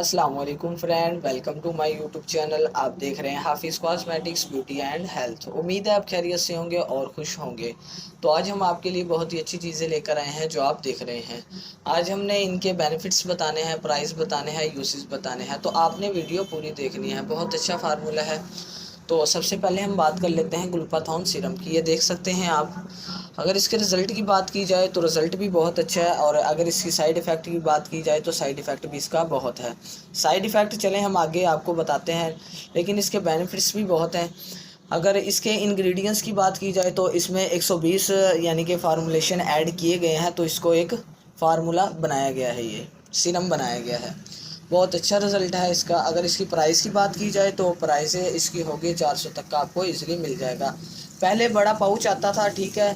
अस्सलाम वालेकुम friend, welcome to my YouTube channel. आप देख रहे हैं हाफिज़ कॉस्मेटिक्स ब्यूटी एंड हेल्थ। उम्मीद है आप खैरियत से होंगे और खुश होंगे। तो आज हम आपके लिए बहुत ही अच्छी चीज़ें लेकर आए हैं जो आप देख रहे हैं। आज हमने इनके बेनिफिट्स बताने हैं, प्राइस बताने हैं, यूसेज बताने हैं, तो आपने वीडियो पूरी देखनी है। बहुत अच्छा फार्मूला है। तो सबसे पहले हम बात कर लेते हैं ग्लूटाथॉन सीरम की। ये देख सकते हैं आप। अगर इसके रिज़ल्ट की बात की जाए तो रिज़ल्ट भी बहुत अच्छा है, और अगर इसकी साइड इफ़ेक्ट की बात की जाए तो साइड इफ़ेक्ट भी इसका बहुत है। साइड इफ़ेक्ट चलें हम आगे आपको बताते हैं, लेकिन इसके बेनिफिट्स भी बहुत हैं। अगर इसके इंग्रेडिएंट्स की बात की जाए तो इसमें 120 यानी कि फार्मूलेशन ऐड किए गए हैं, तो इसको एक फार्मूला बनाया गया है, ये सीरम बनाया गया है। बहुत अच्छा रिज़ल्ट है इसका। अगर इसकी प्राइस की बात की जाए तो प्राइस इसकी होगी 400 तक का, आपको इजीली मिल जाएगा। पहले बड़ा पाउच आता था, ठीक है,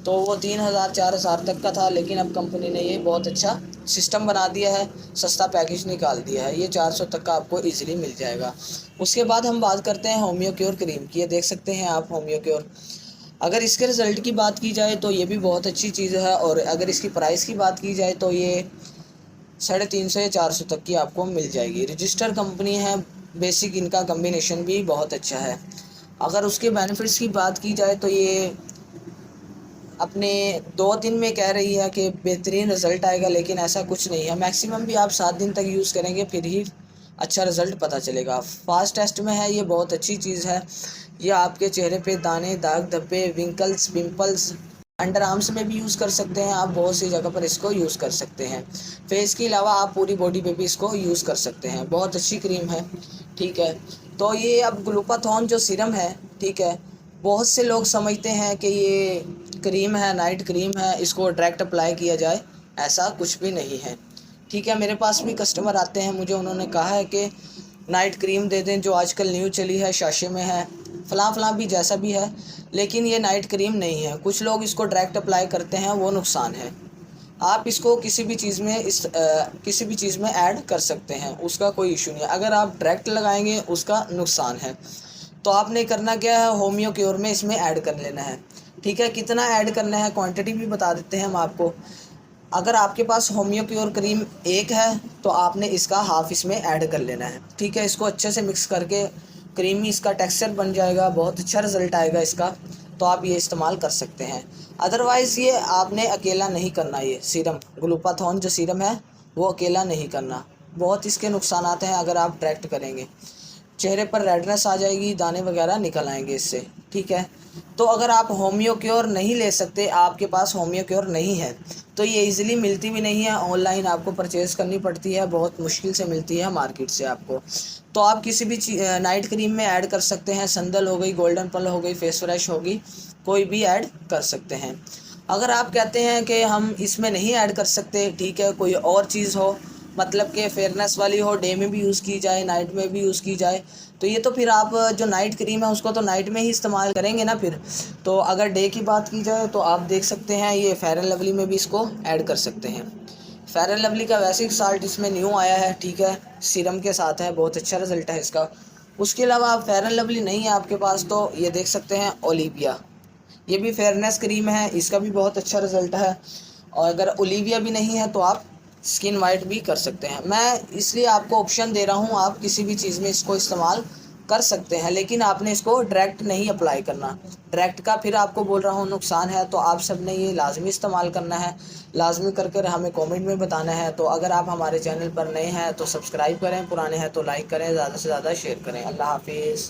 तो वो 3000 4000 तक का था, लेकिन अब कंपनी ने ये बहुत अच्छा सिस्टम बना दिया है, सस्ता पैकेज निकाल दिया है। ये 400 तक का आपको इजीली मिल जाएगा। उसके बाद हम बात करते हैं होम्यो क्योर क्रीम की। ये देख सकते हैं आप होम्यो क्योर। अगर इसके रिज़ल्ट की बात की जाए तो ये भी बहुत अच्छी चीज़ है, और अगर इसकी प्राइस की बात की जाए तो ये 350 या 400 तक की आपको मिल जाएगी। रजिस्टर कंपनी है, बेसिक इनका कम्बिनेशन भी बहुत अच्छा है। अगर उसके बेनिफिट्स की बात की जाए तो ये अपने 2 दिन में कह रही है कि बेहतरीन रिज़ल्ट आएगा, लेकिन ऐसा कुछ नहीं है। मैक्सिमम भी आप 7 दिन तक यूज़ करेंगे फिर ही अच्छा रिज़ल्ट पता चलेगा। फास्ट टेस्ट में है, ये बहुत अच्छी चीज़ है। ये आपके चेहरे पे दाने, दाग धब्बे, विंकल्स, पिंपल्स, अंडर आर्म्स में भी यूज़ कर सकते हैं आप। बहुत सी जगह पर इसको यूज़ कर सकते हैं। फेस के अलावा आप पूरी बॉडी पे भी इसको यूज़ कर सकते हैं। बहुत अच्छी क्रीम है, ठीक है। तो ये अब ग्लूटाथॉन जो सीरम है, ठीक है, बहुत से लोग समझते हैं कि ये क्रीम है, नाइट क्रीम है, इसको डायरेक्ट अप्लाई किया जाए। ऐसा कुछ भी नहीं है, ठीक है। मेरे पास भी कस्टमर आते हैं, मुझे उन्होंने कहा है कि नाइट क्रीम दे दें जो आजकल न्यू चली है, साशे में है, फ़लाँ फ़लाँ भी जैसा भी है, लेकिन ये नाइट क्रीम नहीं है। कुछ लोग इसको डायरेक्ट अप्लाई करते हैं, वो नुकसान है। आप इसको किसी भी चीज़ में किसी भी चीज़ में ऐड कर सकते हैं, उसका कोई इशू नहीं है। अगर आप डायरेक्ट लगाएंगे उसका नुकसान है। तो आपने करना क्या है, होम्यो क्योर में इसमें ऐड कर लेना है, ठीक है। कितना ऐड करना है, क्वांटिटी भी बता देते हैं हम आपको। अगर आपके पास होम्यो क्योर क्रीम एक है तो आपने इसका हाफ़ इसमें ऐड कर लेना है, ठीक है। इसको अच्छे से मिक्स करके क्रीमी इसका टेक्सचर बन जाएगा, बहुत अच्छा रिज़ल्ट आएगा इसका। तो आप ये इस्तेमाल कर सकते हैं। अदरवाइज़ ये आपने अकेला नहीं करना। ये सीरम ग्लूटाथॉन जो सीरम है वो अकेला नहीं करना, बहुत इसके नुकसानात हैं अगर आप डायरेक्ट करेंगे। चेहरे पर रेडनेस आ जाएगी, दाने वगैरह निकल आएंगे इससे, ठीक है। तो अगर आप होम्यो क्योर नहीं ले सकते, आपके पास होम्यो क्योर नहीं है, तो ये इजीली मिलती भी नहीं है, ऑनलाइन आपको परचेज़ करनी पड़ती है, बहुत मुश्किल से मिलती है मार्केट से आपको। तो आप किसी भी नाइट क्रीम में ऐड कर सकते हैं। संदल हो गई, गोल्डन पल हो गई, फेस फ्रेश होगी, कोई भी ऐड कर सकते हैं। अगर आप कहते हैं कि हम इसमें नहीं ऐड कर सकते, ठीक है, कोई और चीज़ हो, मतलब कि फेयरनेस वाली हो, डे में भी यूज़ की जाए, नाइट में भी यूज़ की जाए, तो ये तो फिर आप जो नाइट क्रीम है उसको तो नाइट में ही इस्तेमाल करेंगे ना फिर। तो अगर डे की बात की जाए तो आप देख सकते हैं ये फेयर एंड लवली में भी इसको ऐड कर सकते हैं। फेयर एंड लवली का वैसे ही साल्ट इसमें न्यू आया है, ठीक है, सीरम के साथ है, बहुत अच्छा रिजल्ट है इसका। उसके अलावा आप फेयर एंड लवली नहीं है आपके पास तो ये देख सकते हैं ओलिविया। ये भी फेयरनेस क्रीम है, इसका भी बहुत अच्छा रिज़ल्ट है। और अगर ओलिविया भी नहीं है तो आप स्किन वाइट भी कर सकते हैं। मैं इसलिए आपको ऑप्शन दे रहा हूँ, आप किसी भी चीज़ में इसको इस्तेमाल कर सकते हैं, लेकिन आपने इसको डायरेक्ट नहीं अप्लाई करना। डायरेक्ट का फिर आपको बोल रहा हूँ नुकसान है, तो आप सब ने ये लाजमी इस्तेमाल करना है। लाजमी करके हमें कमेंट में बताना है। तो अगर आप हमारे चैनल पर नए हैं तो सब्सक्राइब करें, पुराने हैं तो लाइक करें, ज़्यादा से ज़्यादा शेयर करें। अल्लाह हाफिज़।